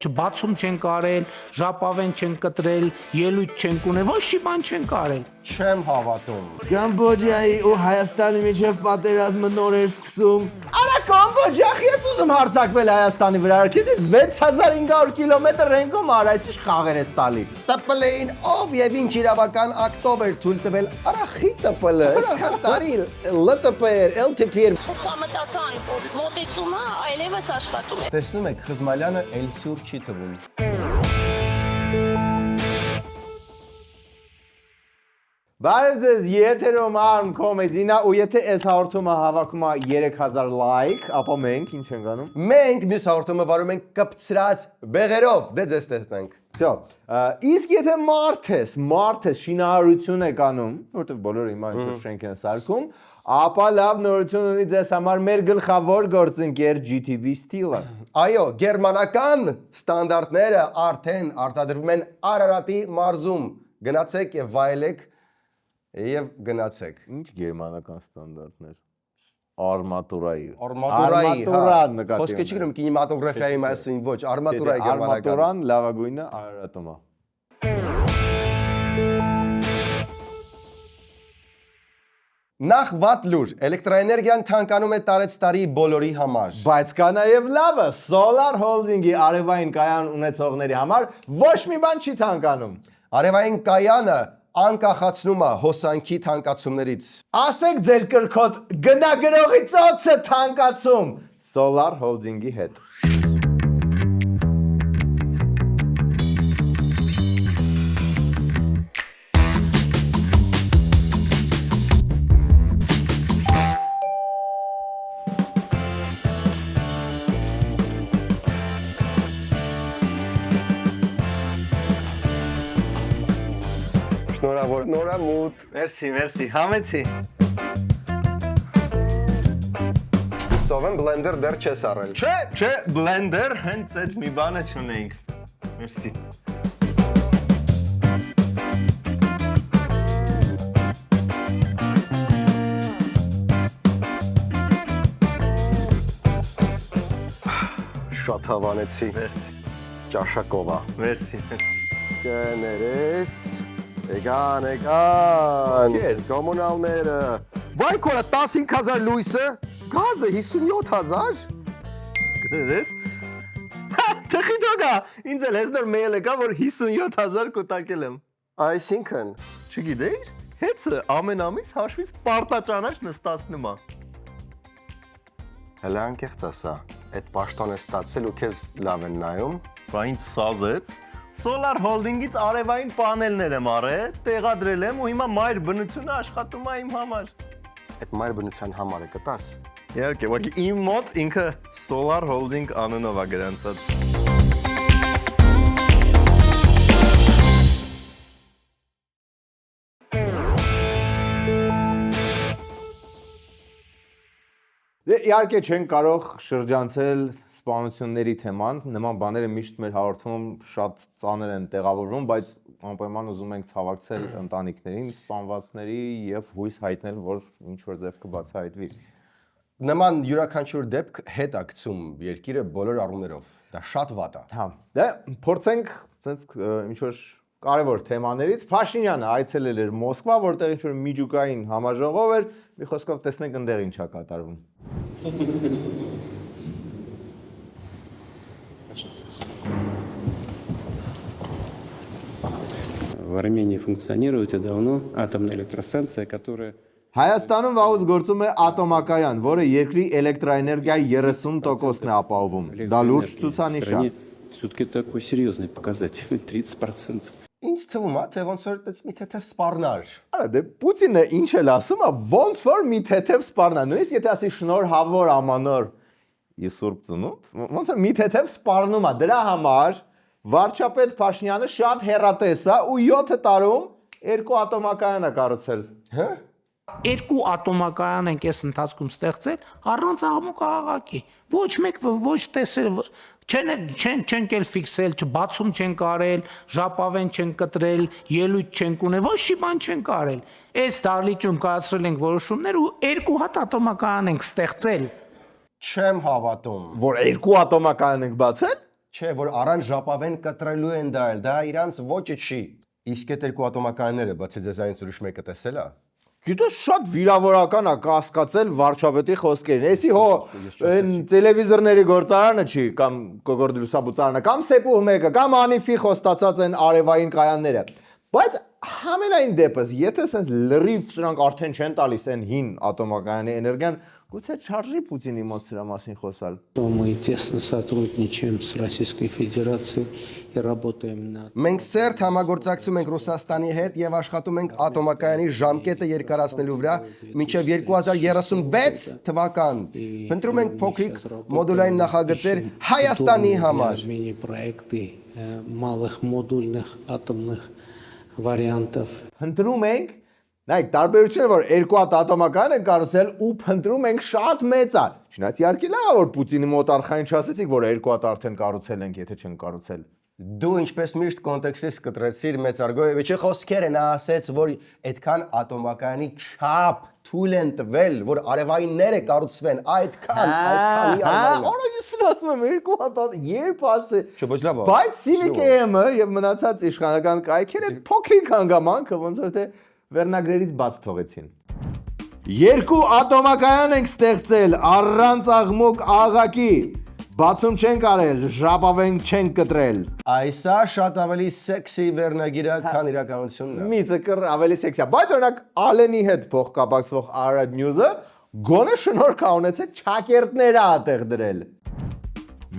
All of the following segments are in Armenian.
չբացում չենք արել, ժապավեն չենք կտրել, ելույթ չենք ունել, ոչ մի բան չենք արել։ Չեմ հավատում։ Կամբոջայի ու Հայաստանի միջև պատերազմը նոր էր սկսում։ Արա Կամբոջա, ես ուզում հարձակվել Հայաստանի վրա, քեզից 6500 կիլոմետր ռենգում արա, այս ինչ խաղեր ես տալի։ ՏՊԼ-ին ով եւ ինչ իրավական ակտով էր թույլ տվել։ Արա խի ՏՊԼ, այսքան տարի ԼՏՊ էր, LTP էր։ Համատական մոտեցումը այլևս աշխատում է։ Տեսնում եք, Խզմալյանը էլ սուր չի թվում։ Բարև ձեզ, եթերում Arm Comedy-նա ու եթե այս հաղորդումը հավաքում է 3000 լայք, ապա մենք ինչ ենք անում։ Մենք մյուս հաղորդումը վարում ենք կպցրած բեղերով, դե ձեզ տեսնենք։ Всё, իսկ եթե մարդ ես շինարարություն եք անում, որտեղ բոլորը հիմա ինչ շենք են սարքում, ապա լավ նորություն ունի ձեզ համար մեր գլխավոր գործընկեր GTB Steel-ը։ Այո, գերմանական ստանդարտները արդեն արտադրվում են Արարատի մարզում։ Գնացեք եւ վայելեք եւ գնացեք։ Ինչ գերմանական ստանդարտներ։ Արմատուրայի։ Արմատուրայի, նկատի։ Խոսքը չի գնում կինեմատոգրաֆիայի մասին, ոչ, արմատուրայի գերմանական։ Արմատուրան լավագույնը Արարատում է։ Նախ վատ լուր, էլեկտրաէներգիան թանկանում է տարեց տարի բոլորի համար։ Բայց կա նաև լավը, Solar Holding-ի արևային կայան ունեցողների համար ոչ մի բան չի թանկանում։ Արևային կայանը անկախացնում է հոսանքի թանկացումներից։ Ասեք ձեր կրքոտ գնագրողի ծոցը թանկացում Solar Holding-ի հետ։ Շնորհավոր, նորամուտ։ Մերսի, համեցի։ Սովեն բլենդեր դեռ չես առել։ Չէ, բլենդեր հենց այդ մի բանը չունեինք։ Մերսի։ Շատ հավանեցի։ Մերսի։ Ճաշակովա։ Մերսի։ Կներես։ Էգան։ Կեր։ Կոմունալները։ Վայ կորա 15000 լույսը, գազը 57000։ Կներես։ Թխի դոգա, ինձ էլ հեսնոր մեյլ եկա, որ 57000 կուտակել եմ։ Այսինքն, Չգիտեիր, հեցը ամեն ամիս հաշվից պարտաճանաչ նստացնում է։ հələ անկեղծ ասա, այդ պաշտոնը ստացել ու քեզ լավ են նայում։ Բա ինձ սազեց։ Solar Holding-ից արևային պանելներ եմ առել, տեղադրել եմ ու հիմա մայր բնությունը աշխատում է իմ համար։ Այդ մայր բնության համարը կտաս։ Իհարկե, ուղղակի իմ մոտ ինքը Solar Holding անունով է գրանցած։ Դե իհարկե չենք կարող շրջանցել սպանությունների թեման, նման բաները միշտ մեր հաղորդումում շատ ծանր են տեղավորվում, բայց անպայման ուզում ենք ցավակցել ընտանիքներին, սպանվածների եւ հույս հայտնել, որ ինչ որ ձև կբացահայտվի։ Նման յուրաքանչյուր դեպք հետ ակցում երկիրը բոլոր առումներով։ Դա շատ վատ է։ Հա, դե փորձենք ցենց ինչ որ կարևոր թեմաներից Փաշինյանը այցելել էր Մոսկվա, որտեղ ինչ որ միջուկային համաժողով էր, մի խոսքով տեսնենք այնտեղ ինչա կատարվում։ В Армении функционирует и давно атомная электростанция, которая... Հայաստանում վաղուց գործում է ատոմակայան, որը երկրի էլեկտրաէներգիայի 30%-ն է ապահովում։ Դա լուրջ ցուցանիշ է։ Все-таки такой серьезный показатель, 30%. Ինձ թվում է, թե ոնց որ այդպես մի թեթև սպառնար։ Արա դե Պուտինը ինչ էլ ասում է, ոնց որ մի թեթև սպառնա, նույնիսկ եթե ասի շնորհավոր ամանոր Իսուրբ ծնունդ, ոնց որ մի թեթև սպառնում է, դրա համար վարչապետ Փաշինյանը շատ հեռատես է ու 7 տարում 2 ատոմակայան է կառուցել։ Հա։ 2 ատոմակայան ենք այս ընթացքում ստեղծել առանց աղմուկ աղաղակի։ Ոչ մեկ ոչ տեսել չենք էլ ֆիքսել, չբացում չենք արել, ժապավեն չենք կտրել, ելույթ չենք ունել, ոչ մի բան չենք արել։ Այս դահլիճում կայացրել ենք որոշումներ ու 2 հատ ատոմակայան ենք ստեղծել։ Չեմ հավատում։ Որ 2 ատոմակայան ենք բացել։ Չէ, որ առանց ժապավեն կտրելու են դարել, դա իրանց ոճը չի։ Իսկ այդ երկու ատոմականները, բացի ձեզանից ուրիշ մեկը տեսել է։ Գիտես շատ վիրավորական է կասկածել վարչապետի խոսքերին։ Էսի հո այն տելևիզորների գործարանը չի կամ կողորդ լուսաբուծարանը կամ սեպու մեկը կամ անիֆի խոստացած են արևային կայանները։ Բայց համենայն дեպս, եթե sense լրիվ սրանք արդեն չեն տալիս այն հին ատոմակայանի էներգիան, գուցե չարժի Պուտինի մոտ սրա մասին խոսալ։ Мы тесно сотрудничаем с Российской Федерацией и работаем над... Մենք սերտ համագործակցում ենք Ռուսաստանի հետ եւ աշխատում ենք ատոմակայանի ժամկետը երկարացնելու վրա մինչեւ 2036 թվական։ Փնտրում ենք փոքրիկ մոդուլային նախագծեր Հայաստանի համար։ Мини-проекты малых модульных атомных вариантов. Փնտրում ենք, նայեք, տարբերությունը որ երկու հատ ատոմական են կառուցել ու փնտրում ենք շատ մեծ է։ Չնայած իհարկե լավ է որ Պուտինի մոտ արխային չասեցիք, որ երկու հատ արդեն կառուցել ենք, եթե չեն կառուցել։ Դու ինչպես միշտ կոնտեքստից կտրեցիր մեծարգոյը, չէ խոսքերը նա ասեց, որ այդքան ատոմակայանի չափ թույլ են տվել, որ արևայինները կառուցվեն, այդքան իարմանը։ Օր ես ասում եմ երկու հատ երբ ասե։ Չէ, ոչ լավ է։ Բայց CVKM-ը եւ մնացած իշխանական կայքերը փոքրիկ հանգամանքը ոնց որ թե վերնագրերից բաց թողեցին։ Երկու ատոմակայան ենք ստեղծել առանց աղմուկ աղակի։ Բացում չենք արել, ժապավենք չենք կտրել։ Այսա շատ ավելի սեքսի վերնագիր է, քան իրականությունն է։ Միցը կր ավելի սեքսի է։ Բայց օրինակ Ալենի հետ փոխկապակցվող Arad News-ը գոնե շնորհք ա ունեցել ճակերտները ատեղ դրել։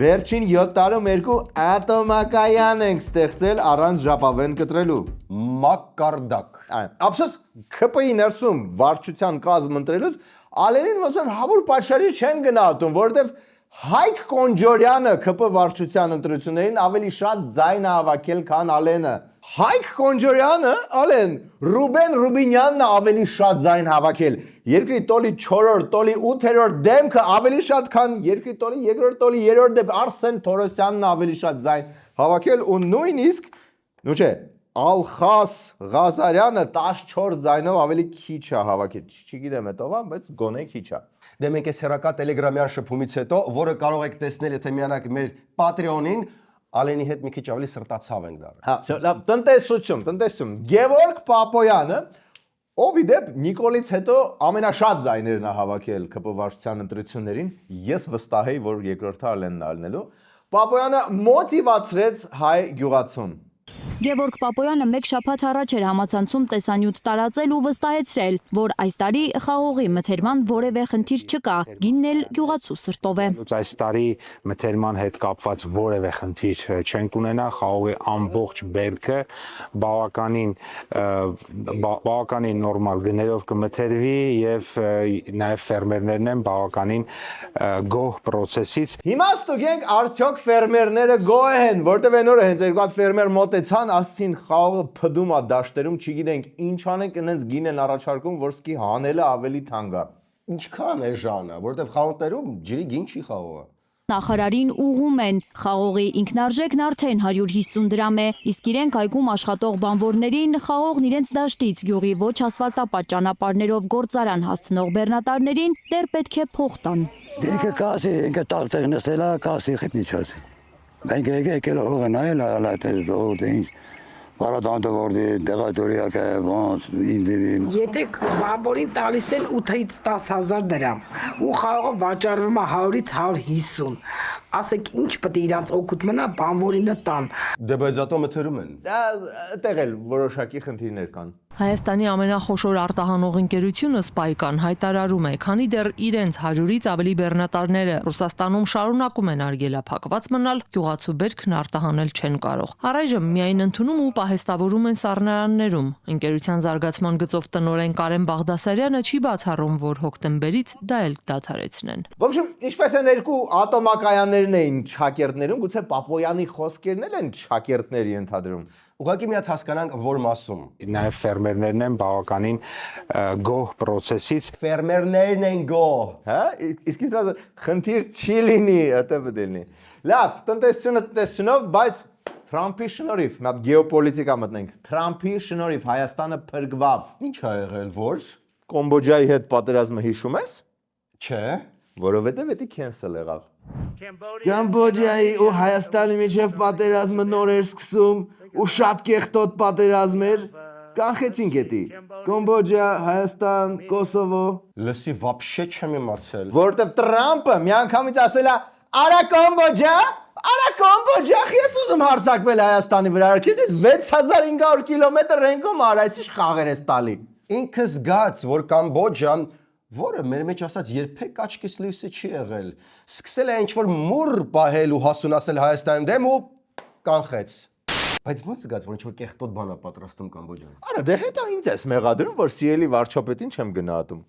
Վերջին 7 տարում երկու ատոմակայան ենք ստեղծել առանց ժապավեն կտրելու։ Մակարդակ։ Ափսոս ՔՊ-ի ներսում վարչության կազմ ընտրելուց Ալենին ոնց որ հավուր պատշարի չեն գնահատում, որովհետև Հայկ Կոնջորյանը ԿՊ վարչության ընտրություններին ավելի շատ ձայն է հավաքել, քան Ալենը։ Հայկ Կոնջորյանը, Ալեն, Ռուբեն Ռուբինյանն է ավելի շատ ձայն հավաքել։ Երկրի տոլի 4-րդ, տոլի 8-րդ դեմքը ավելի շատ, քան երկրի տոլի 2-րդ, տոլի 3-րդ դեմք Արսեն Թորոսյանն է ավելի շատ ձայն հավաքել ու նույնիսկ, նու չէ, Ալխաս Ղազարյանը 14 ձայնով ավելի քիչ է հավաքել։ Չգիտեմ հետո, բայց գոնե քիչ է։ Դե մենք այս հերակա տելեգրամյան շփումից հետո, որը կարող եք տեսնել, եթե միանաք մեր Patreon-ին, Ալենի հետ մի քիչ ավելի սրտացավ ենք դառել։ Հա, լավ, տնտեսություն։ Գևորգ Պապոյանը, ով իդեպ Նիկոլից հետո ամենաշատ ձայներն է հավաքել ԿՊ վարչության ընտրություններին, ես վստահ եի, որ երկրորդը Ալենն է ալնելու։ Պապոյանը մոտիվացրեց հայ գյուղացուն։ Գևորգ Պապոյանը մեկ շաբաթ առաջ էր համացանցում տեսանյութ տարածել ու վստահեցրել, որ այս տարի խաղողի մթերման որևէ խնդիր չկա, գինն էլ գյուղացու սրտով է։ Այս տարի մթերման հետ կապված որևէ խնդիր չենք ունենա, խաղողի ամբողջ բերքը բավականին նորմալ գներով կմթերվի եւ նաեւ ֆերմերներն են բավականին գոհ process-ից։ Հիմա ստուգենք արդյոք ֆերմերները գոհ են, որտեղ այն օրը հենց երկու հատ ֆերմեր մոտեցան, ասցին խաղողը փդում է դաշտերում, չգիտենք ինչ անենք, այնց գին են առաջարկում, որ սկի հանելը ավելի թանկ է։ Ինչքան է ժանը, որովհետև խանութներում ջրի գին չի խաղողը։ Նախարարին ուղում են, խաղողի ինքնարժեքն արդեն 150 դրամ է, իսկ իրենք այգում աշխատող բանվորներին խաղողն իրենց դաշտից գյուղի ոչ ասֆալտապատ ճանապարհներով գործարան հասցնող բեռնատարներին դեռ պետք է փող տան։ Դեկը կասի, ինքը տաղտեղ նստելա, կասի խիպնի չասի։ Մենք եկել հողը նայել, ալատել ժողովուրդը ինչ Բարադանտը որդի դեղատորիակ է, ոնց, ինդիվի։ Եթե բանվորին տալիս են 8-ից 10,000 դրամ ու խաղողը վաճառվում է 100-ից 150, ասեք ինչ պետք է իրանց օգուտ մնա բանվորինը տան։ Դե բայց ատո մթերում են։ Այդտեղ էլ որոշակի խնդիրներ կան։ Հայաստանի ամենախոշոր արտահանող ընկերությունը Spaykan հայտարարում է, քանի դեռ իրենց 100-ից ավելի բեռնատարները Ռուսաստանում շարունակում են արգելափակված մնալ, գյուղացու բերքն արտահանել չեն կարող։ Առայժմ միայն ընդունում ու պահեստավորում են սառնարաններում։ Ընկերության զարգացման գծով տնօրեն Կարեն Բաղդասարյանը չի բացառում, որ հոկտեմբերից դա էլ կդադարեցնեն։ Ոբշեմ, ինչպես են երկու ատոմակայաններն էին ճակերտներում, գուցե Պապոյանի խոսքերն էլ են ճակերտների ընդհանրում։ Ուղղակի մի հատ հասկանանք որ մասում։ Նաև ֆերմերներն են բավականին գոհ process-ից։ Ֆերմերներն են գոհ, հա? Իսկ ինձ խնդիր չի լինի, դա պետք է լինի։ Լավ, տնտեսությունով, բայց Թրամփի շնորհիվ, մի հատ գեոպոլիտիկա մտնենք։ Թրամփի շնորհիվ Հայաստանը փրկվավ։ Ինչ ա եղել, որ Կամբոջայի հետ պատերազմը հիշում ես։ չէ, Որովհետև դա cancel եղավ։ Կամբոջայի ու Հայաստանի միջև պատերազմը նոր էր սկսում ու շատ կեղտոտ պատերազմ էր։ Կանխեցինք էդի։ Կամբոջա, Հայաստան, Կոսովո։ Լսի вообще չեմ իմացել։ Որտեվ Տրամպը միանգամից ասել է՝ «Արա Կամբոջա, արա Կամբոջա, ես ուզում հարձակվել Հայաստանի վրա։ Քեզնից 6500 կիլոմետր ռենկոմ արա, այսիշ խաղեր ես տալի»։ Ինքը զգաց, որ Կամբոջան, որը մեր մեջ ասած երբեք աչքից լույսը չի եղել, սկսել է ինչ-որ մուռ պահել ու հասունացնել Հայաստանի դեմ ու կանխեց։ Բայց ո՞նց զգաց, որ ինչ-որ կեղտոտ բան է պատրաստում Կամբոջան։ Արա դե հետո ինձ ես մեղադրում, որ սիրելի վարչապետին չեմ գնահատում։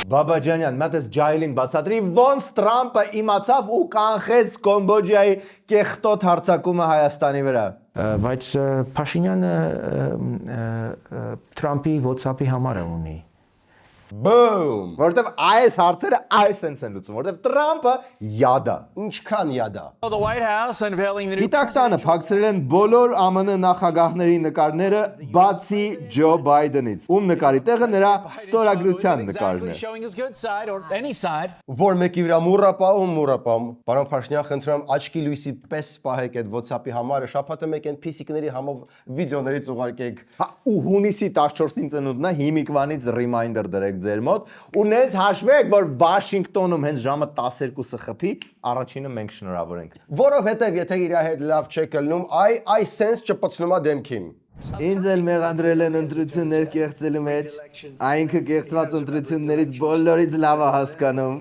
Բաբաջանյան, մատես ջահիլին բացատրի, ոնց Տրամպը իմացավ ու կանխեց Կամբոջայի կեղտոտ հարձակումը Հայաստանի վրա։ Բայց Փաշինյանը Թրամփի WhatsApp-ի համարը ունի։ Boom, որտեվ այս հարցերը այսենց են լուծում, որտեվ Տրամպը յադա։ Ինչքան յադա։ Պիտակ տանը փակցրել են բոլոր ԱՄՆ նախագահների նկարները, բացի Ջո Բայդենից, ում նկարի տեղը նրա ստորագրության նկարն է։ Որ մեկի վրա մուրապա։ Պարոն Փաշինյան, խնդրում աչքի լույսի պես պահեք այդ WhatsApp-ի համարը, շաբաթը մեկ են PC-ների համով վիդեոներից ուղարկեք։ Հա ու հունիսի 14-ին ծնունդն է, հիմիկվանից reminder դրեք ձեր մոտ ու նենց հաշվեք, որ Վաշինգտոնում հենց ժամը 12-ը խփի, առաջինը մենք շնորհավորենք։ Որովհետև եթե իր հետ լավ չեք ելնում, այ sense չպցնում է դեմքին։ Ինձ էլ մեղադրել են ընտրություններ կեղծելու մեջ, այնքը կեղծված ընտրություններից բոլորից լավ է հասկանում։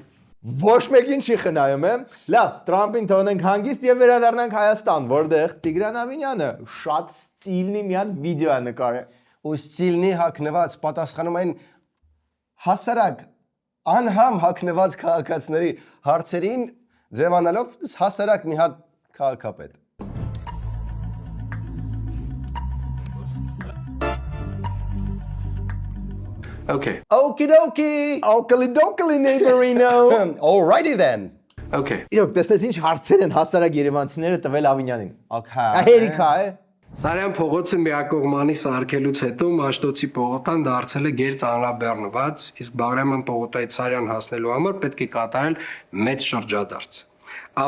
Ոչ մեկին չի խնայում, է։ Լավ, Տրամփին թողնենք հանգիստ եւ վերադառնանք Հայաստան, որտեղ Տիգրան Ավինյանը շատ ստիլնի մի հատ վիդեո է նկարել։ Ու ստիլնի հակնված պատասխանում են հասարակ անհամ հակնված քաղաքացիների հարցերին ձևանալով հասարակ մի հատ քաղաքապետ։ Okay. Okie Oakley neighborino։ Alrighty then։ Okay. Իրոք, տեսնես ինչ հարցեր են հասարակ երևանցիները տվել Ավինյանին։ Okay։ Հերիքա է։ Սարյան փողոցը միակողմանի սարքելուց հետո Մաշտոցի պողոտան դարձել է գերծանրաբեռնված, իսկ Բաղրամյան պողոտայից Սարյան հասնելու համար պետք է կատարել մեծ շրջադարձ։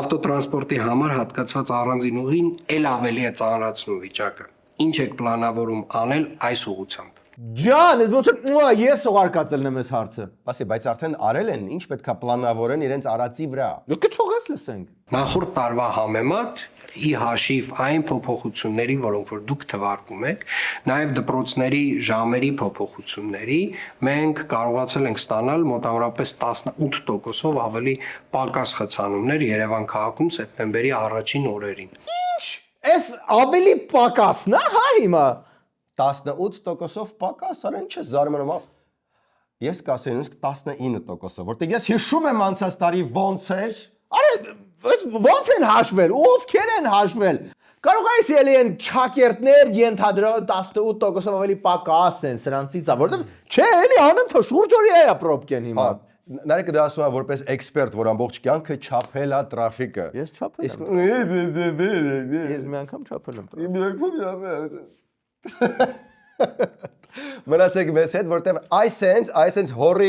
Ավտոտրանսպորտի համար հատկացված առանձին ուղին ել ավելի է ծանրացնում վիճակը։ Ինչ եք պլանավորում անել այս ուղղությամբ։ Ջան, ես ոնց որ ես ուղարկածել եմ այս հարցը։ Ասի, բայց արդեն արել են, ինչ պետքա պլանավորեն իրենց արածի վրա։ Դուք թողես լսենք։ Նախորդ տարվա համեմատ ի հաշիվ այն փոփոխությունների, որոնք որ դուք թվարկում եք, նաև դպրոցների ժամերի փոփոխությունների, մենք կարողացել ենք ստանալ մոտավորապես 18%-ով ավելի պակաս խցանումներ Երևան քաղաքում սեպտեմբերի առաջին օրերին։ Ինչ։ Էս ավելի պակասն է, հա հիմա։ 18%-ով պակաս, արա ինչ է զարմանում։ Ես կասեի նույնիսկ 19%-ով, որտեղ ես հիշում եմ անցած տարի ոնց էր։ Արա ոնց են հաշվել, ովքեր են հաշվել։ Կարող է ելի են ճակերտներ ենթադրել 18%-ով ավելի պակաս են սրանցից, որտեղ չէ, էլի անընդհատ շուրջօրյա է պրոբկեն հիմա։ Նարեկը դա ասում է որպես էքսպերտ, որ ամբողջ կյանքը չափել է տրաֆիկը։ Ես չափել եմ։ Ես մի անգամ չափել եմ։ Մնացեք մեզ հետ, որտեղ այսենց հորի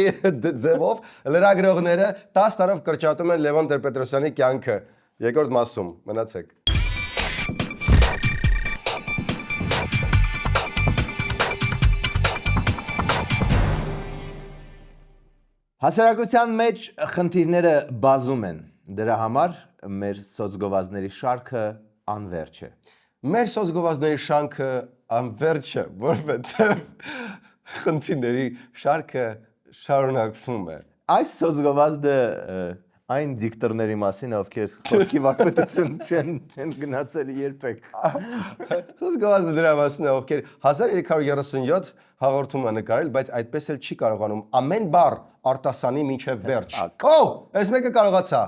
ձևով լրագրողները 10 տարով կրճատում են Լևոն Տեր-Պետրոսյանի կյանքը։ Երկրորդ մասում, մնացեք։ Հասարակության մեջ խնդիրները բազում են։ Դրա համար մեր սոցգովազների շարքը անվերջ է։ Մեր սոցգովազների շարքը անվերջ է, որովհետև խնդիրների շարքը շարունակվում է։ Այս սոցգովազդը այն դիկտորների մասին, ովքեր խոսքի վարպետություն չեն գնացել երբեք։ Սոցգովազդը դրա մասին է, ովքեր 1337 հաղորդում է նկարել, բայց այդպես էլ չի կարողանում ամեն բառ արտասանի մինչև վերջ։ Օ, այս մեկը կարողացա։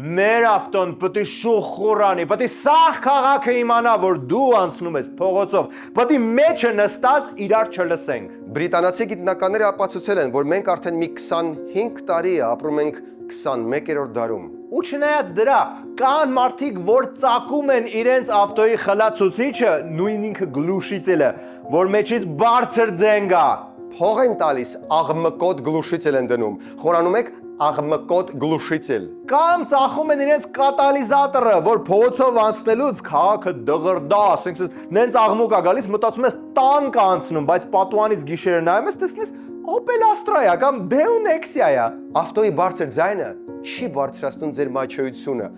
Մեր ավտոն պտի շուխուրանի, պտի սաղ քաղաքը իմանա, որ դու անցնում ես փողոցով, պտի մեջը նստած իրար չլսենք։ Բրիտանացի գիտնականները ապացուցել են, որ մենք արդեն մի 25 տարի ապրում ենք 21-րդ դարում։ Ու չնայած դրա, կան մարդիկ, որ ծակում են իրենց ավտոյի խլացուցիչը, նույն ինքը գլուշիցելը, որ մեջից բարձր ձեն գա։ Փող են տալիս, աղմկոտ գլուշիցել են դնում։ Խորանում եք աղմկոտ գլուշիցել։ Կամ ծախում են իրենց կատալիզատորը, որ փողոցով անցնելուց քաղաքը դղրդա, ասենք, նենց աղմուկ է գալիս, մտածում ես տանկ է անցնում, բայց պատուանից գիշերը նայում ես, տեսնում ես Opel Astra-ա կամ Daewoo Nexia-ա։ Ավտոյի բարձր ձայնը չի բարձրացնում ձեր մաչոյությունը,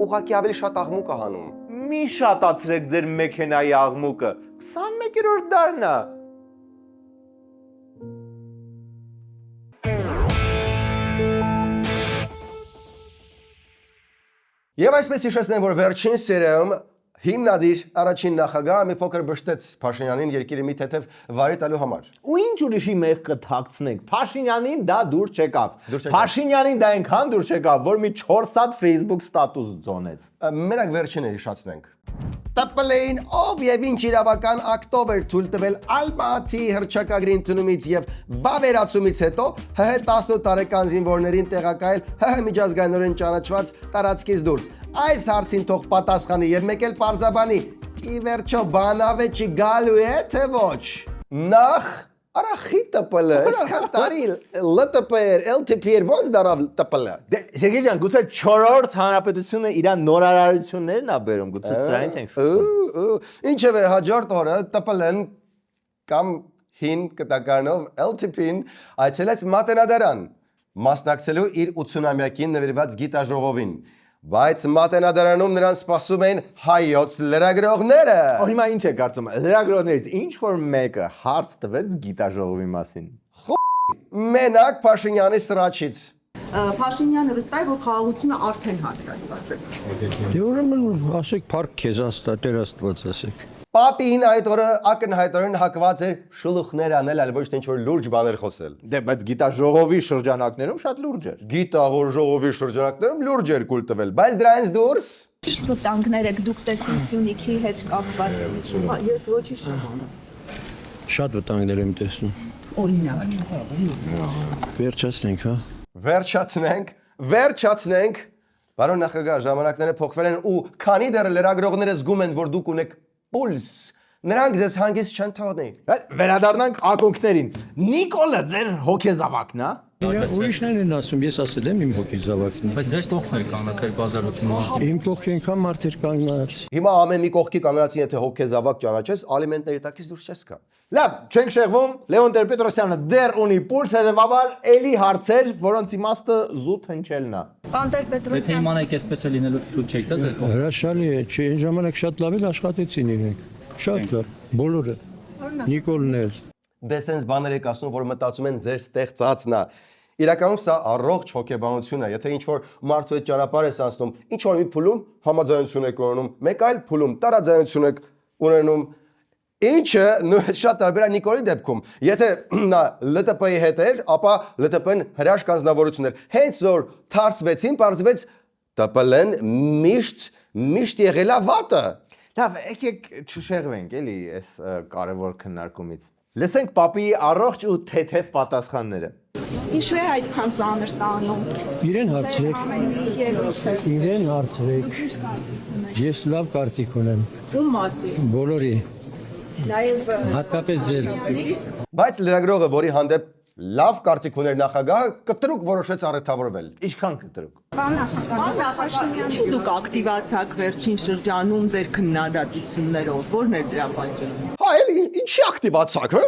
ուղղակի ավելի շատ աղմուկ է հանում։ Մի շատացրեք ձեր մեքենայի աղմուկը, 21-րդ դարն է։ Եվ այսպես հիշեցնեմ, որ վերջին սերիայում հիմնադիր առաջին նախագահը մի փոքր բշտեց Փաշինյանին երկիրը մի թեթև վարի տալու համար։ Ու ինչ ուրիշի մեղքը թաքցնենք։ Փաշինյանին դա դուր չեկավ։ Փաշինյանին դա այնքան դուր չեկավ, որ մի 4 հատ Facebook ստատուս ձոնեց։ Մենակ վերջինը հիշացնենք։ ՏՊԼ-ին ով եւ ինչ իրավական ակտով էր թույլ տվել Ալմատի հռչակագրի ընդունումից եւ վավերացումից հետո ՀՀ 18 տարեկան զինվորներին տեղակայել ՀՀ միջազգայինորեն ճանաչված տարածքից դուրս։ Այս հարցին թող պատասխանի եւ մեկ էլ պարզաբանի։ Ի վերջո բանավեճի գալու է թե ոչ։ Նախ Արախի ՏՊԼ, այսքան տարի ԼՏՊ-էր, LTP-էր, ո՞նց դարավ ՏՊԼ։ Սերգեյ ջան, գուցե 4-րդ հանրապետությունը իր նորարարություններն է բերում, գուցե սրանից ենք սկսում։ Ինչևէ, հաջորդ օրը ՏՊԼ-ն կամ հին կտակարանով LTP-ն այցելեց Մատենադարան, մասնակցելու իր 80-ամյակին նվիրված գիտաժողովին։ Բայց Մատենադարանում նրան սպասում էին հայոց լրագրողները։ Հիմա ինչ է կարծում, լրագրողներից ինչ որ մեկը հարց տվեց գիտաժողովի մասին։ Մենակ Փաշինյանի սրաչից։ Փաշինյանը վստահ է, որ խաղաղությունը արդեն հաստատված է։ Դե ուրեմն ասեք փառք քեզ Տեր Աստված ասեք։ Պապին այդ օրը ակնհայտորեն հակված էր շլուխներ անել, այլ ոչ թե ինչ-որ լուրջ բաներ խոսել։ Դե բայց գիտաժողովի շրջանակներում շատ լուրջ էր։ Գիտաժողովի շրջանակներում լուրջ էր կուլ տվել, բայց դրանից դուրս Ինչ վտանգներ եք դուք տեսնում Սյունիքի հետ կապված։ Ես ոչինչ չեմ։ Շատ վտանգներ եմ տեսնում։ Օրինակ։ Վերջացնենք, հա։ Վերջացնենք։ Պարոն նախագահ, ժամանակները փոխվել են ու քանի դեռ լրագրողները զգում են, որ դուք ունեք պուլս, նրանք ձեզ հանգիստ չեն թողնի։ Վերադառնանք ակունքներին։ Նիկոլը ձեր հոգեզավակն է։ Ուրիշներն են ասում, ես ասել եմ իմ հոգեզավակն է։ Բայց ձեր կողքն է կանգնել բազարոտում։ Իմ կողքին անգամ մարդեր կանգնած։ Հիմա ամեն մի կողքի կանգնածին եթե հոգեզավակ ճանաչես, ալիմենտների տակից դուրս չես գա։ Լավ, չենք շեղվում, Լեոն Տեր-Պետրոսյանը դեռ ունի պուլս, հետևաբար էլի հարցեր, որոնց իմաստը զուտ հնչելն է։ Պարոն Տեր-Պետրոսյան։ Եթե իմանայիք այսպես է լինելու թույլ չեք տա ձեր։ Հրաշալի է, չէ, այն ժամանակ շատ լավ էլ աշխատեցին իրենք։ Շատ լավ, բոլորը։ Նիկոլն էլ։ Դե սենց բաներ եք ասում, որ մտածում են ձեր ստեղծածն է։ Իրականում սա առողջ հոգեբանություն է, եթե ինչ-որ մարդու հետ ճանապարհ ես անցնում, ինչ-որ մի փուլում համաձայնություն եք ունենում, մեկ այլ փուլում տարաձայնություն եք ունենում, ինչը շատ տարբեր է Նիկոլի դեպքում։ Եթե նա ԼՏՊ-ի հետ էր, ապա ԼՏՊ-ն հրաշք անձնավորություն էր։ Հենց որ թարսվեցին, պարզվեց ՏՊԼ-ն միշտ եղել է վատը։ Լավ, եկեք չշեղվենք էլի այս կարևոր քննարկումից։ Լսենք պապի առողջ ու թեթև պատասխանները։ Ինչու է այդքան ծանր ստանում։ Իրեն հարցրեք։ Իրեն հարցրեք։ Ես լավ կարծիք ունեմ։ Ում մասին։ Բոլորի։ Նաև Հատկապես ձեր։ Բայց լրագրողը, որի հանդեպ լավ կարծիք ուներ նախագահը, կտրուկ որոշեց առեթավորվել։ Ինչքան կտրուկ։ Ինչու դուք ակտիվացաք վերջին շրջանում ձեր քննադատություններով, ո՞րն է դրա պատճառը։ Հա, էլի ինչի ակտիվացաք, հա։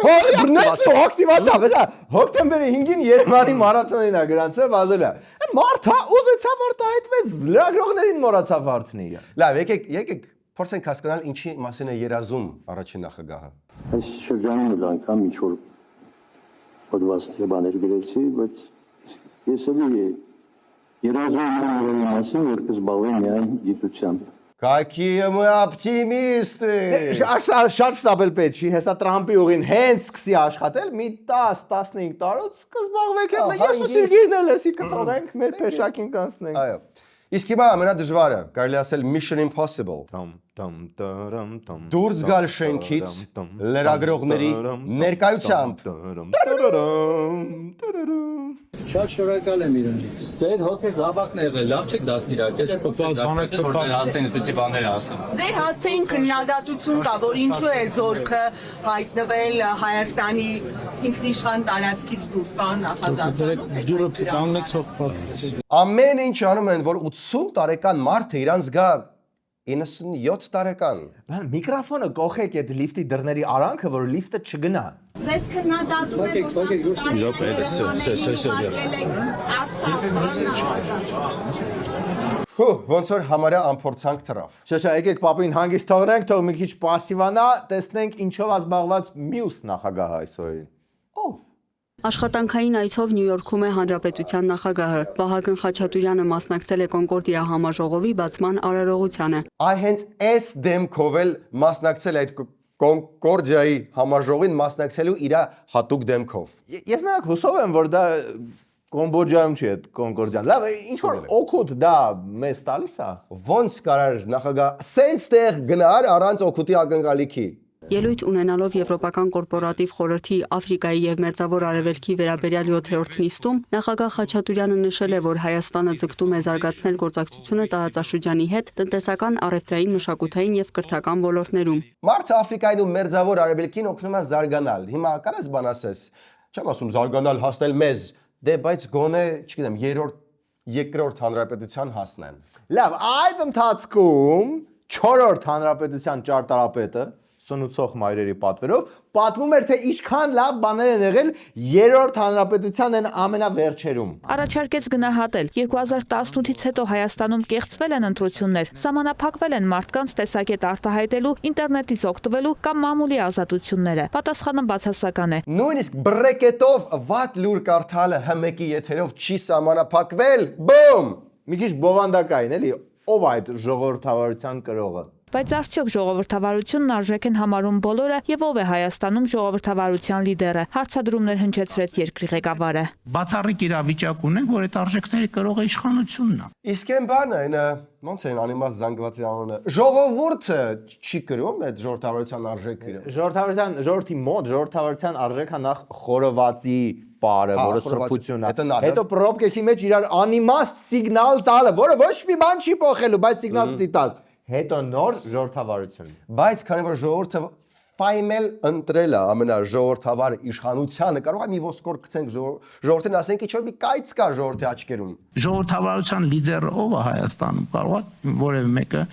Ակտիվացավ, հա։ Հոկտեմբերի 5-ին Երևանի մարաթոնին է գրանցվել, ասել է։ Մարդը ուզեցավ արտահայտվեց, լրագրողներին մոռացավ հարցնել։ Լավ, եկեք փորձենք հասկանալ ինչի մասին է երազում առաջին նախագահը։ Այս շրջանում էլ անգամ ինչ որ podvastı բաներ գրեցի, բայց ես էլի երազում եմ մասին, որ կզբաղվեմ միայն գիտությամբ։ Какие мы оптимисты։ Շատ շտապել պետք չի, հեսա Տրամպի ուղին հենց սկսի աշխատել, մի 10-15 տարուց կզբաղվեք հետ, ես ու Սերգեյն էլ էսի կթողենք, մեր փեշակին կանցնենք։ Այո։ Իսկ հիմա ամենադժվարը, կարելի ասել Mission Impossible։ Դուրս գալ շենքից լրագրողների ներկայությամբ։ Շատ շնորհակալ եմ իրենից։ Ձեր հոգեզ ավակն է եղել, լավ չեք դաստիարակել, հասցեն այդպիսի բաներ ասում։ Ձեր հասցեին քննադատություն կա, որ ինչու է զորքը հայտնվել Հայաստանի ինքնիշխան տարածքից դուրս, պարոն նախագահ։ Ամեն ինչ անում են, որ 80 տարեկան մարդը իրանց գա 97 տարեկան։ Բան միկրոֆոնը կողեք այդ լիֆտի դռների արանքը, որ լիֆտը չգնա։ Ձեզ քննադատում է, Հու, ոնց որ համարյա ամփորձանք թռավ։ Շա, եկեք պապին հանգիստ թողնենք, թող մի քիչ պասիվանա, տեսնենք ինչով ազբաղված մյուս նախագահը այսօրին։ Ով։ Աշխատանքային այցով Նյու Յորքում է Հանրապետության նախագահը։ Վահագն Խաչատուրյանը մասնակցել է Կոնկորդիա համաժողովի բացման արարողությանը։ Այ հենց այս դեմքով էլ մասնակցել այդ Կոնկորդիայի համաժողովին մասնակցելու իր հատուկ դեմքով։ Ես մենակ հուսով եմ, որ դա Կամբոջայում չի այդ Կոնկորդիան։ Լավ, ինչ որ օգուտ դա մեզ տալիս է։ Ոնց կարար նախագահ սենց տեղ գնար առանց օգուտի ակնկալիքի։ Ելույթ ունենալով Եվրոպական կորպորատիվ խորհրդի Աֆրիկայի եւ Մերձավոր Արևելքի վերաբերյալ 7-րդ նիստում նախագահ Խաչատուրյանը նշել է, որ Հայաստանը ձգտում է զարգացնել գործակցությունը տարածաշրջանի հետ տնտեսական, առևտրային, մշակութային եւ կրթական ոլորտներում։ Մարդը Աֆրիկային ու Մերձավոր Արևելքին օգնում է զարգանալ։ Հիմա կարես բան ասես։ Չեմ ասում զարգանալ հասնել մեզ, դե բայց գոնե, չգիտեմ, երկրորդ հանրապետության հասնեն։ Լավ, այդ ընթացքում 4-րդ հանրապետության ճարտարապետը սնուցող մայրերի պատվերով պատմում էր, թե ինչքան լավ բաներ են եղել 3-րդ հանրապետության են ամենավերջերում։ Առաջարկեց գնահատել 2018-ից հետո Հայաստանում կեղծվել են ընտրություններ, սահմանափակվել են մարդկանց տեսակետ արտահայտելու, ինտերնետից օգտվելու կամ մամուլի ազատությունները։ Պատասխանը բացասական է։ Նույնիսկ բրեկետով վատ լուր կարդալը ՀՄԿ-ի եթերով չի սահմանափակվել։ Բում։ Մի քիչ բովանդակային, էլի, ով այդ ժողովրդավարության կրողը։ Բայց արդյոք ժողովրդավարությունն արժեք են համարում բոլորը եւ ով է Հայաստանում ժողովրդավարության լիդերը։ Հարցադրումներ հնչեցրեց երկրի ղեկավարը։ Բացառիկ իրավիճակ ունենք, որ այդ արժեքների կրող իշխանությունն է։ Իսկ այն բանը, այնը ոնց են անիմաց զանգվածի անունը։ Ժողովուրդը չի կրում այդ ժողովրդավարության արժեքները։ Ժողովրդի մոտ ժողովրդավարության արժեքը նախ խորովածի պարը, որը սրբությունն է։ Հետո պրոբկեքի մեջ իրար անիմաստ սիգնալ տալը, որը ոչ մի բան չի փոխելու, բայց սիգնալ պիտի տաս։ Հետո նոր ժողովրդավարություն։ Բայց քանի որ ժողովուրդը ֆայմել ընտրել է ամենաժողովրդավար իշխանությանը, կարող է մի ոսկոր գցենք ժողովրդին, ասենք ինչ որ մի կայծ կա ժողովրդի աչքերում։ Ժողովրդավարության լիդերը ով է Հայաստանում, կարող է որևէ մեկը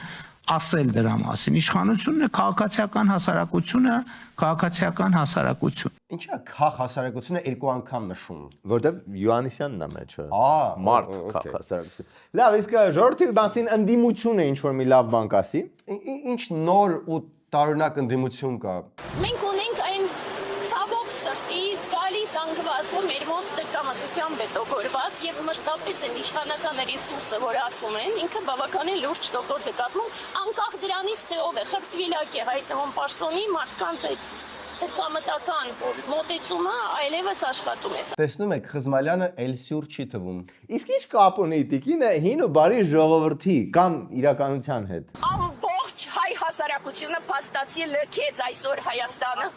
ասել դրա մասին։ Իշխանությունն է քաղաքացիական հասարակությունը, քաղաքացիական հասարակություն։ Ինչա քաղաք հասարակությունը երկու անգամ նշում, որտեվ Յուանիսյանն է մեջը։ Մարդ քաղաք հասարակություն։ Լավ, իսկ ժողովրդի մասին ընդդիմությունը ինչ որ մի լավ բան կասի։ Ինչ նոր ու տարօրինակ ընդդիմություն կա։ Մենք ունենք այն ցավոք սրտի զգալի զանգվածը մեր մոտ դեկամատության վետոգորված եւ մշտապես են իշխանական ռեսուրսը, որ ասում են, ինքը բավականին լուրջ տոկոս է կազմում, անկախ դրանից թե ով է խրտվիլակ է հայտնվում պաշտոնի մարդկանց այդ դեկամատական մոտեցումը այլևս աշխատում է։ Տեսնում եք, Խզմալյանը Էլսյուր չի թվում։ Իսկ ինչ կապ ունի տիկինը հին ու բարի ժողովրդի կամ իրականության հետ։ Ամբողջ հայ հասարակությունը փաստացի լքեց այսօր Հայաստանը,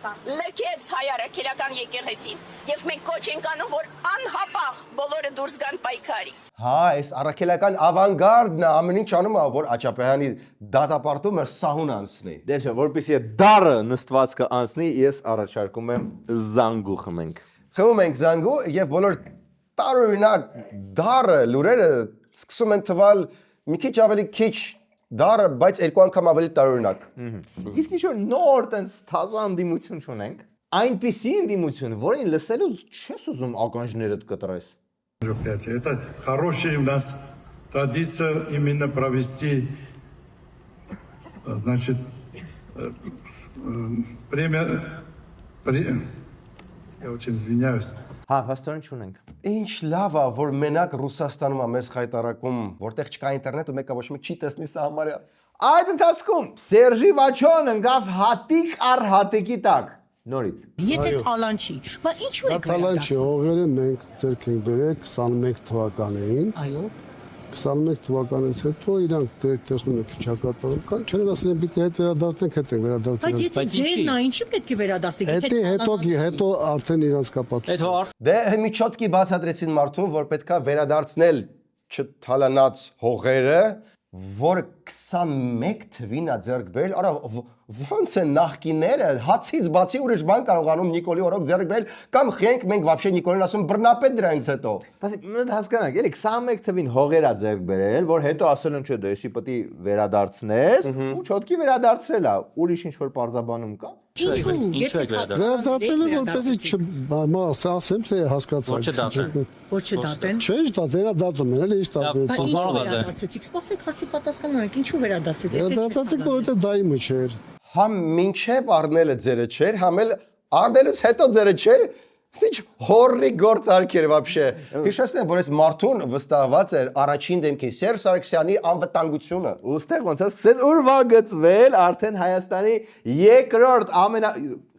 լքեց հայ առաքելական եկեղեցին, եւ մենք կոչ ենք անում, որ անհապաղ բոլորը դուրս գան պայքարի։ Հա, այս առաքելական ավանգարդն է ամեն ինչ անում է, որ Աչապյանի դատապարտումը սահուն անցնի։ Դե չէ, որպեսզի դառը նստվածքը անցնի, ես առաջարկում եմ զանգու խմենք։ Խմում ենք զանգու եւ բոլոր տարօրինակ դառը լուրերը սկսում են թվալ մի քիչ ավելի քիչ դառը, բայց երկու անգամ ավելի տարօրինակ։ Իսկ ինչ որ նոր տենց թազա ընդդիմություն ունենք, այնպիսի ընդդիմություն, որին լսելուց չես ուզում ականջներդ կտրես։ Это хорошая у нас традиция именно провести, значит, я очень извиняюсь. Հա, հաստորեն չունենք։ Ինչ լավ է, որ մենակ Ռուսաստանում է մեզ խայտարակում, որտեղ չկա ինտերնետ ու մեկը ոչ մեկ չի տեսնի սա համարյա։ Այդ ընթացքում Սերժի Վաչոն ընկավ հատիկ առ հատիկի տակ։ Նորից։ Եթե տալան չի, բա ինչու է Տալան չի, հողերը մենք ձեռք ենք բերել 21 թվականին։ Այո։ 21 թվականից հետո իրանք տեսնում եք ինչ հակատան կան, չեն ասել պիտի հետ վերադարձնենք, հետ ենք վերադարձել։ Բայց եթե ձերն ինչի պետք է վերադասեք։ Հետո արդեն իրանք կապատում։ Դե մի չոտքի բացատրեցին մարդուն, որ պետքա վերադարձնել չթալանած հողերը, որ 21 թվին է ձեռք բերել, արա ոնց է նախկիները հացից բացի ուրիշ բան կարողանում Նիկոլի օրոք ձեռք բերել կամ խենք մենք вообще Նիկոլին ասում բռնապետ դրանից հետո։ Բայց մենք հասկանանք, էլի 21 թվին հողերա ձեռք բերել, որ հետո ասել են չէ, դե էսի պետք է վերադարձնես, ու չոտքի վերադարձրել է, ուրիշ ինչ որ բարձաբանում կա։ Վերադարձել է որպեսզի ասեմ թե հասկացանք։ Ոչ չդատեն։ Չէ, վերադատում են, էլի ինչ տարբերություն։ Վերադարձեցիք, սպասեք, հարցի պատասխանեք, ինչու վերադարձեցիք։ Վերադարձեցիք, որովհետեւ դայմը չէր։ Համ մինչև առնելը ձերը չէր, համ էլ առնելուց հետո ձերը չէր, ինչ հորրի գործ արկեր вообще։ Հիշեցնեմ, որ այս մարդուն վստահված էր առաջին դեմքին Սերժ Սարգսյանի անվտանգությունը։ Ուստեղ ոնց որ սկսեց ուրվագծվել արդեն Հայաստանի երկրորդ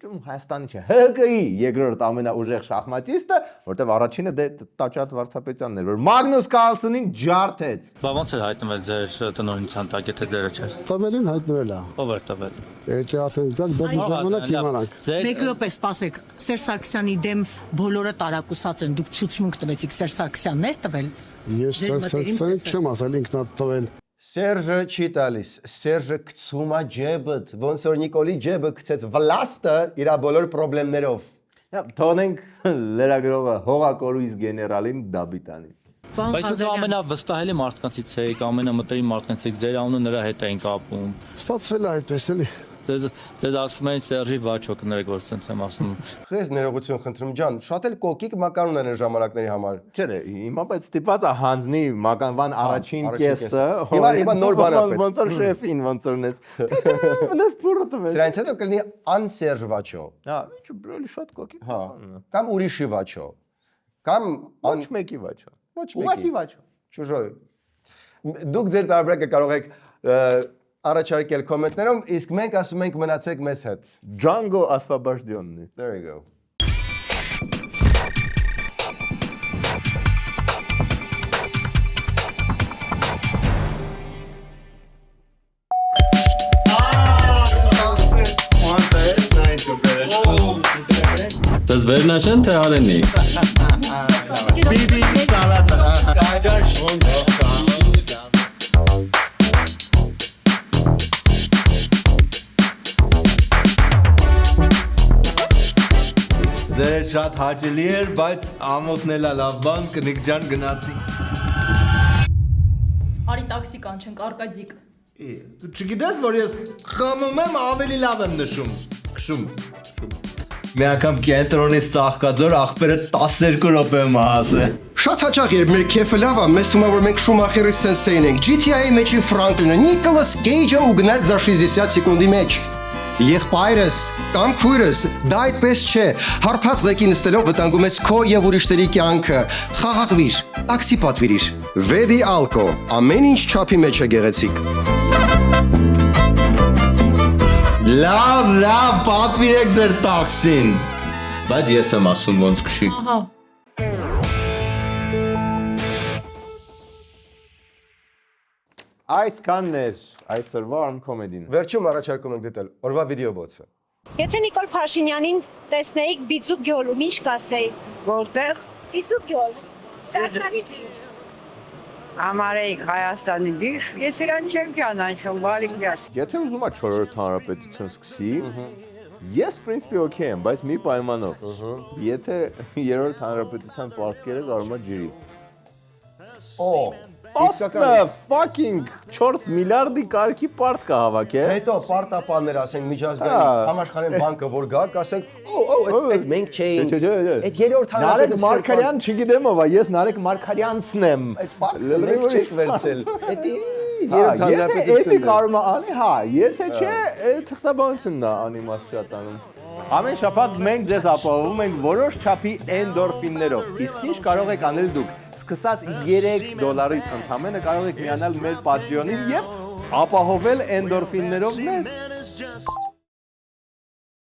Հայաստանի չէ, ՀԿ-ի երկրորդ ամենաուժեղ շախմատիստը, որտեղ առաջինը դե Տաճատ Վարդապետյանն էր, որ Մագնուս Կարլսենին ջարդեց։ Բա ոնց էր հայտնվել ձեր տնօրինի ցանտակը, թե ձերը չէր։ Տվելին հայտնվել է։ Ով էր տվել։ Եթե ասենք դա ժամանակ իմանանք։ Մեկ րոպե սպասեք, Սերժ Սարգսյանի դեմ բոլորը տարակուսած են, դուք ցուցմունք տվեցիք, Սերժ Սարգսյանն էր տվել։ Ես Սարգսյանին չեմ ասել, ինքն է տվել։ Սերժը չի տալիս, Սերժը գցում է ջեբդ, ոնց որ Նիկոլի ջեբը գցեց վլաստը իր բոլոր խնդիրներով։ Թողնենք լրագրողը հողակորույս գեներալին դաբիտանի։ Բայց դուք ամենավստահելի մարդկանցից եք, ամենամտերիմ մարդկանցից եք, ձեր անունը նրա հետ էին կապում։ Ստացվել է այդպես էլի։ Ձեզ ասում են Սերժի Վաչո կներեք, որ սենց եմ ասում։ Խես ներողություն խնդրում ջան, շատ էլ կոկիկ մականուն են ժամանակների համար։ Չէ, դե հիմա բայց ստիպված է հանձնի մականվան առաջին կեսը։ Հիմա նոր բան է պետք։ Ոնց որ շեֆին ոնց օրնեց։ Մնաց փորը տվեց։ Սրանից հետո կլինի անսերժ Վաչո։ Հա, ինչ բրելի շատ կոկիկ։ Հա։ Կամ ուրիշի Վաչո։ Կամ ոչ մեկի Վաչո։ Ոչ մեկի Վաչո։ Ճուժոյ։ Դուք ձեր տարբերակը կարող եք առաջարկել կոմենտներում, իսկ մենք ասում ենք մնացեք մեզ հետ։ Django Asfabashdianն է։ There you go. Դες վերնաշեն թե արենի։ Բիբի սալատը, գաջար Ձեր շատ հաճելի էր, բայց ամոթն էլ լավ բան, կնիկ ջան գնացի։ Արի տաքսի կանչենք, Արկադիկ։ Դու չգիտես, որ ես խմում եմ ավելի լավ եմ նշում, քշում։ Մի անգամ կենտրոնից Ծաղկաձոր աղբերը 12 րոպեում հասել։ Շատ հաճախ երբ մեր քեֆը լավ է, մեզ թվում է, որ մենք Շումախերի սենսեյն ենք, GTA-ի մեջի Ֆրանկլինը, Նիկոլաս Քեյջը ու գնաց за 60 սեկունդի մեջ։ Եղբայրս կամ քույրս, դա այդպես չէ։ Հարբած ղեկի նստելով վտանգում ես քո եւ ուրիշների կյանքը։ Խաղաղվիր, տաքսի պատվիրիր։ Vedi Alco, ամեն ինչ չափի մեջ է գեղեցիկ։ Լավ, պատվիրեք ձեր տաքսին։ Բայց ես եմ ասում ոնց քշի։ Ահա։ Այսքանն էր այսօրվա Arm Comedy-ն։ Վերջում առաջարկում ենք դիտել օրվա վիդեոբոցը։ Եթե Նիկոլ Փաշինյանին տեսնեիք Բիձուկ գյոլում, ինչ կասեիք։ Որտեղ Բիձուկ գյոլ։ Ամարեիք Հայաստանի դիշ, ես իրան չեմ ճանաչում, բարիքյաս։ Եթե ուզում ա 4-րդ հանրապետություն սկսի, ես principi okay եմ, բայց մի պայմանով։ Եթե 3-րդ հանրապետության պարտքերը կարող է ջրի։ Օ, Ասնա fucking 4 միլիարդի կարգի պարտ կա հավաքե։ հետո պարտապաններ ասենք միջազգային համաշխարհային բանկը որ գա, ասենք, այդ մենք չէինք։ Այդ երրորդ Նարեկ Մարկարյան չգիտեմ ով է, ես Նարեկ Մարկարյանցն եմ։ Այդ պարտքը մենք չենք վերցել։ Էդի երրորդ Եթե հանրապետությունն էդի կարող է անի, հա, եթե չէ, թղթաբանությունն է անի մաս շատ անում։ Ամեն շաբաթ մենք ձեզ ապահովում ենք որոշ չափի էնդորֆիններով։ Իսկ ինչ կարող եք անել դուք։ Սկսած $3-ից ընդամենը կարող եք միանալ մեր Patreon-ին եւ ապահովել էնդորֆիններով մեզ։